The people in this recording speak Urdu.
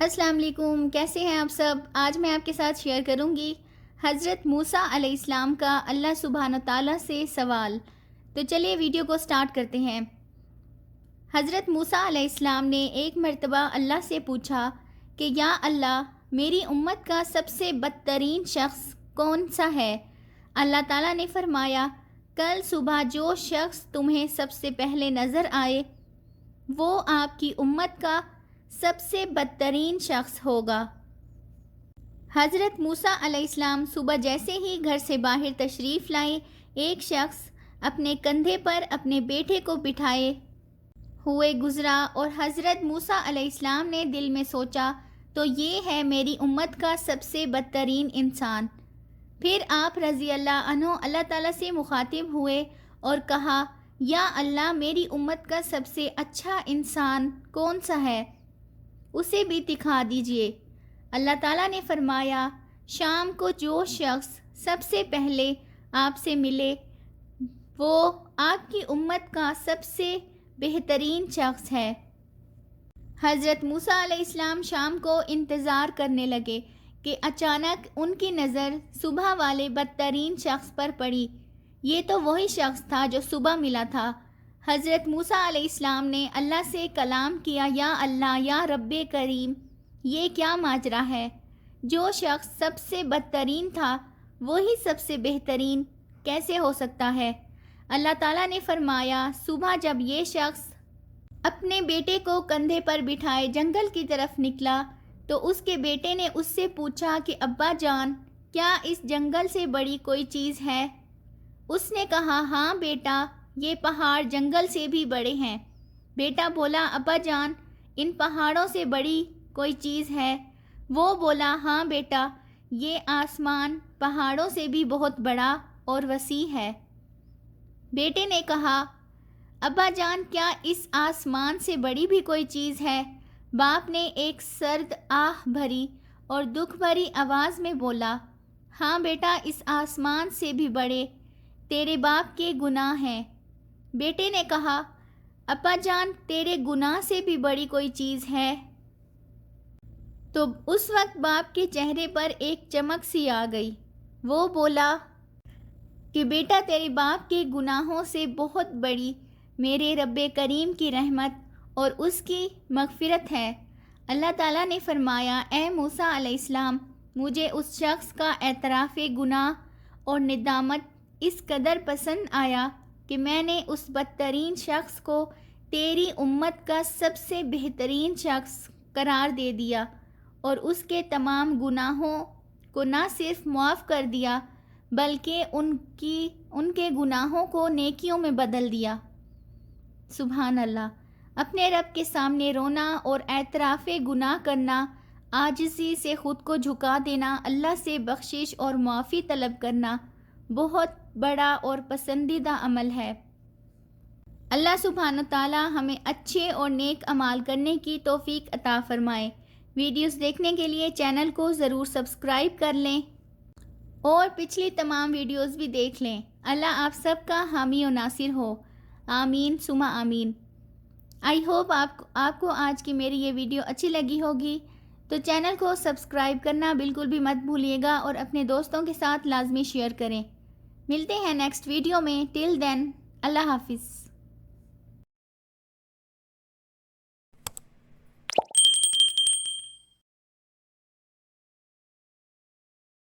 السلام علیکم، کیسے ہیں آپ سب؟ آج میں آپ کے ساتھ شیئر کروں گی حضرت موسیٰ علیہ السلام کا اللہ سبحانہ تعالیٰ سے سوال۔ تو چلیے ویڈیو کو سٹارٹ کرتے ہیں۔ حضرت موسیٰ علیہ السلام نے ایک مرتبہ اللہ سے پوچھا کہ یا اللہ، میری امت کا سب سے بدترین شخص کون سا ہے؟ اللہ تعالیٰ نے فرمایا، کل صبح جو شخص تمہیں سب سے پہلے نظر آئے وہ آپ کی امت کا سب سے بدترین شخص ہوگا۔ حضرت موسیٰ علیہ السلام صبح جیسے ہی گھر سے باہر تشریف لائے، ایک شخص اپنے کندھے پر اپنے بیٹے کو بٹھائے ہوئے گزرا اور حضرت موسیٰ علیہ السلام نے دل میں سوچا تو یہ ہے میری امت کا سب سے بدترین انسان۔ پھر آپ رضی اللہ عنہ اللہ تعالیٰ سے مخاطب ہوئے اور کہا، یا اللہ، میری امت کا سب سے اچھا انسان کون سا ہے؟ اسے بھی دکھا دیجئے۔ اللہ تعالیٰ نے فرمایا، شام کو جو شخص سب سے پہلے آپ سے ملے وہ آپ کی امت کا سب سے بہترین شخص ہے۔ حضرت موسیٰ علیہ السلام شام کو انتظار کرنے لگے کہ اچانک ان کی نظر صبح والے بدترین شخص پر پڑی۔ یہ تو وہی شخص تھا جو صبح ملا تھا۔ حضرت موسیٰ علیہ السلام نے اللہ سے کلام کیا، یا اللہ، یا رب کریم، یہ کیا ماجرا ہے؟ جو شخص سب سے بدترین تھا وہی سب سے بہترین کیسے ہو سکتا ہے؟ اللہ تعالیٰ نے فرمایا، صبح جب یہ شخص اپنے بیٹے کو کندھے پر بٹھائے جنگل کی طرف نکلا تو اس کے بیٹے نے اس سے پوچھا کہ ابا جان، کیا اس جنگل سے بڑی کوئی چیز ہے؟ اس نے کہا، ہاں بیٹا، یہ پہاڑ جنگل سے بھی بڑے ہیں۔ بیٹا بولا، ابا جان، ان پہاڑوں سے بڑی کوئی چیز ہے؟ وہ بولا، ہاں بیٹا، یہ آسمان پہاڑوں سے بھی بہت بڑا اور وسیع ہے۔ بیٹے نے کہا، ابا جان، کیا اس آسمان سے بڑی بھی کوئی چیز ہے؟ باپ نے ایک سرد آہ بھری اور دکھ بھری آواز میں بولا، ہاں بیٹا، اس آسمان سے بھی بڑے تیرے باپ کے گناہ ہیں۔ بیٹے نے کہا، ابا جان، تیرے گناہ سے بھی بڑی کوئی چیز ہے؟ تو اس وقت باپ کے چہرے پر ایک چمک سی آ گئی۔ وہ بولا کہ بیٹا، تیرے باپ کے گناہوں سے بہت بڑی میرے رب کریم کی رحمت اور اس کی مغفرت ہے۔ اللہ تعالیٰ نے فرمایا، اے موسیٰ علیہ السلام، مجھے اس شخص کا اعتراف گناہ اور ندامت اس قدر پسند آیا کہ میں نے اس بدترین شخص کو تیری امت کا سب سے بہترین شخص قرار دے دیا اور اس کے تمام گناہوں کو نہ صرف معاف کر دیا بلکہ ان کے گناہوں کو نیکیوں میں بدل دیا۔ سبحان اللہ۔ اپنے رب کے سامنے رونا اور اعتراف گناہ کرنا، عاجزی سے خود کو جھکا دینا، اللہ سے بخشش اور معافی طلب کرنا بہت بڑا اور پسندیدہ عمل ہے۔ اللہ سبحانہ تعالیٰ ہمیں اچھے اور نیک اعمال کرنے کی توفیق عطا فرمائے۔ ویڈیوز دیکھنے کے لیے چینل کو ضرور سبسکرائب کر لیں اور پچھلی تمام ویڈیوز بھی دیکھ لیں۔ اللہ آپ سب کا حامی و ناصر ہو، آمین ثم آمین۔ آئی ہوپ آپ کو آج کی میری یہ ویڈیو اچھی لگی ہوگی، تو چینل کو سبسکرائب کرنا بالکل بھی مت بھولیے گا اور اپنے دوستوں کے ساتھ لازمی شیئر کریں۔ ملتے ہیں نیکسٹ ویڈیو میں، ٹل دین اللہ حافظ۔